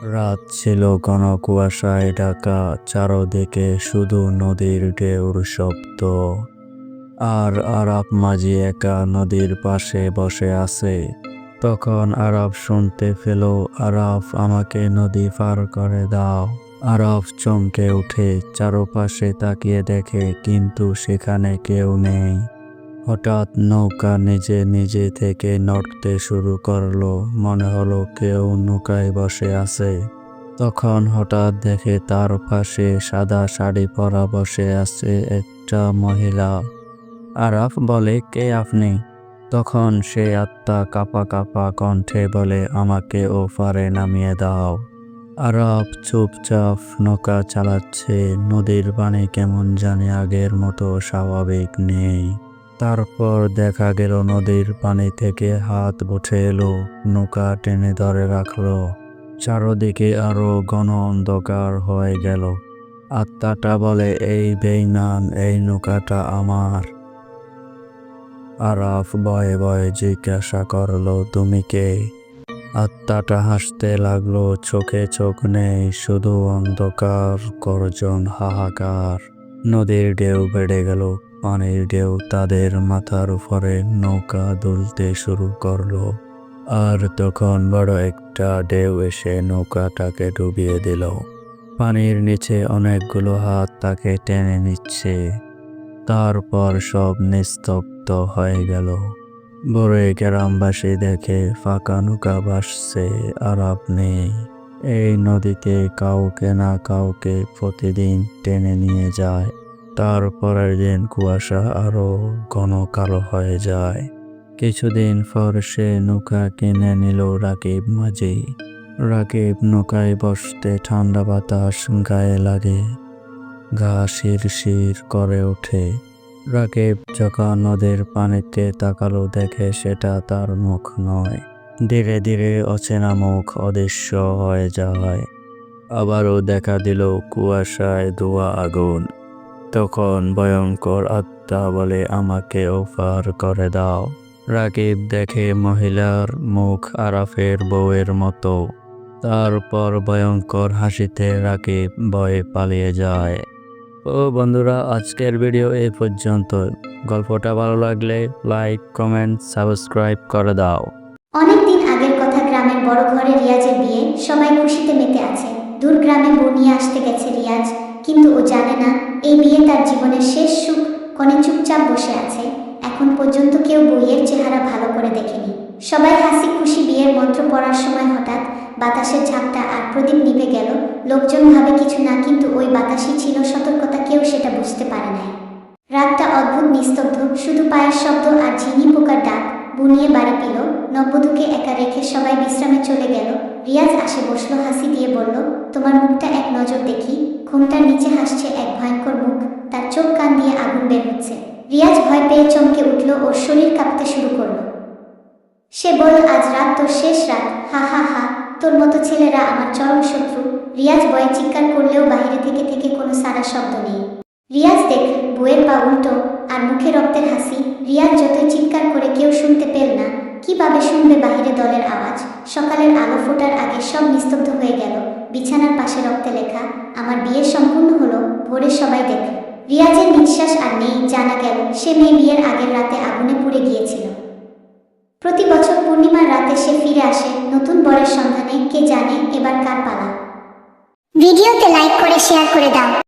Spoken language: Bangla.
রাত ছিল ঘন কুয়াশায় ঢাকা, চারদিকে শুধু নদীর ঢেউর শব্দ। আর আরাফ মাঝি একা নদীর পাশে বসে আছে। তখন আরাফ শুনতে পেল, আরাফ আমাকে নদী পার করে দাও। আরাফ চমকে উঠে চারপাশে তাকিয়ে দেখে, কিন্তু সেখানে কেউ নেই। হঠাৎ নৌকা নিজে নিজে থেকে নড়তে শুরু করলো, মনে হলো কেউ নৌকায় বসে আছে। তখন হঠাৎ দেখে তার পাশে সাদা শাড়ি পরা বসে আছে একটা মহিলা। আরাফ বলে, কে আপনি? তখন সে আত্মা কাঁপা কাঁপা কণ্ঠে বলে, আমাকে ওপারে নামিয়ে দাও। আরাফ চুপচাপ নৌকা চালাচ্ছে। নদীর পানি কেমন জানি আগের মতো স্বাভাবিক নেই। তারপর দেখা গেল নদীর পানি থেকে হাত উঠে এলো, নৌকা টেনে ধরে রাখলো। চারদিকে আরো ঘন অন্ধকার হয়ে গেল। আত্মাটা বলে, এই বেঈমান, এই নৌকাটা আমার। আরাফ ভয়ে ভয়ে জিজ্ঞাসা করলো, তুমি কে? আত্মাটা হাসতে লাগলো, চোখে চোখ নেই, শুধু অন্ধকার, গর্জন, হাহাকার। নদীর ঢেউ বেড়ে গেল, পানির ঢেউ তাদের মাথার উপরে, নৌকা দুলতে শুরু করলো। আর তখন বড় একটা ঢেউ এসে নৌকাটাকে ডুবিয়ে দিল। পানির নিচে অনেকগুলো হাত তাকে টেনে নিচ্ছে। তারপর সব নিস্তব্ধ হয়ে গেল। ভোরে গ্রামবাসী দেখে ফাঁকা নৌকা ভাসছে, আরাফ নেই। এই নদীতে কাউকে না কাউকে প্রতিদিন টেনে নিয়ে যায়। তারপরের দিন কুয়াশা আরো ঘন কালো হয়ে যায়। কিছুদিন পর সে নৌকা কিনে নিল রাকিব মাঝি। রাকিব নৌকায় বসতে ঠান্ডা বাতাস গায়ে লাগে, গা শিরশির করে ওঠে। রাকিব যখন নদীর পানিতে তাকালো, দেখে সেটা তার মুখ নয়। ধীরে ধীরে অচেনা মুখ অদৃশ্য হয়ে যায়। আবারও দেখা দিল কুয়াশায় ধোয়া আগুন। তখন ভয়ঙ্কর আত্মা বলে, আমাকে ওপার করে দাও। রাকিব দেখে মহিলার মুখ আরাফের বউয়ের মতো। তারপর ভয়ঙ্কর হাসিতে রাকিব ভয়ে পালিয়ে যায়। ও বন্ধুরা, আজকের ভিডিও এই পর্যন্ত। গল্পটা ভালো লাগলে লাইক, কমেন্ট, সাবস্ক্রাইব করে দাও। অনেকদিন আগের কথা। গ্রামের বড় ঘরে রিয়াজের বিয়ে। সবাই খুশিতে মেতে আছে। দূর গ্রামে বউ নিয়ে আসতে গেছে রিয়াজ, কিন্তু ও জানে না এই বিয়ে তার জীবনের শেষ সুখ। কনে চুপচাপ বসে আছে। এখন পর্যন্ত কেউ বউয়ের চেহারা ভালো করে দেখেনি। সবাই হাসি খুশি বিয়ের মন্ত্র পড়ার সময় হঠাৎ বাতাসের ঝাপটা আর প্রদীপ নিভে গেল। লোকজন ভাবে কিছু না, কিন্তু ওই বাতাসই ছিল সতর্কতা। কেউ সেটা বুঝতে পারে নাই। রাতটা অদ্ভুত নিস্তব্ধ, শুধু পায়ের শব্দ আর ঝিনি পোকার ডাক। বুনিয়ে বাড়ি পেল। নববধূকে একা রেখে সবাই বিশ্রামে চলে গেল। রিয়াজ আসে বসলো, হাসি দিয়ে বলল, তোমার মুখটা এক নজর দেখি। ঘুমটার নিচে হাসছে এক ভয়ঙ্কর মুখ, তার চোখ কান দিয়ে আগুন বের হচ্ছে। রিয়াজ ভয় পেয়ে চমকে উঠল, ওর শরীর কাঁপতে শুরু করলো। সে বলল, আজ রাত তোর শেষ রাত, হা হা হা। তোর মতো ছেলেরা আমার চরম শত্রু। রিয়াজ ভয়ে চিৎকার করলেও বাহিরে থেকে থেকে কোনো সারা শব্দ নেই। রিয়াজ দেখ, বউয়ের পা উল্টো আর মুখে রক্তের হাসি। রিয়াজ যতই চিৎকার করে কেউ শুনতে পেল না। কিভাবে শুনবে বাহিরে দলের আওয়াজ? সকালের আলো ফোটার আগে সব নিস্তব্ধ হয়ে গেল। বিছানার পাশে রক্তে লেখা, আমার বিয়ে সম্পূর্ণ হলো। ভোরে সবাই দেখল রিয়াজের নিঃশ্বাস আর নেই। জানা গেল সে মেয়ে বিয়ের আগের রাতে আগুনে পুড়ে গিয়েছিল। প্রতি বছর পূর্ণিমার রাতে সে ফিরে আসে নতুন বরের সন্ধানে। কে জানে এবার কার পালা? ভিডিওতে লাইক করে শেয়ার করে দাও।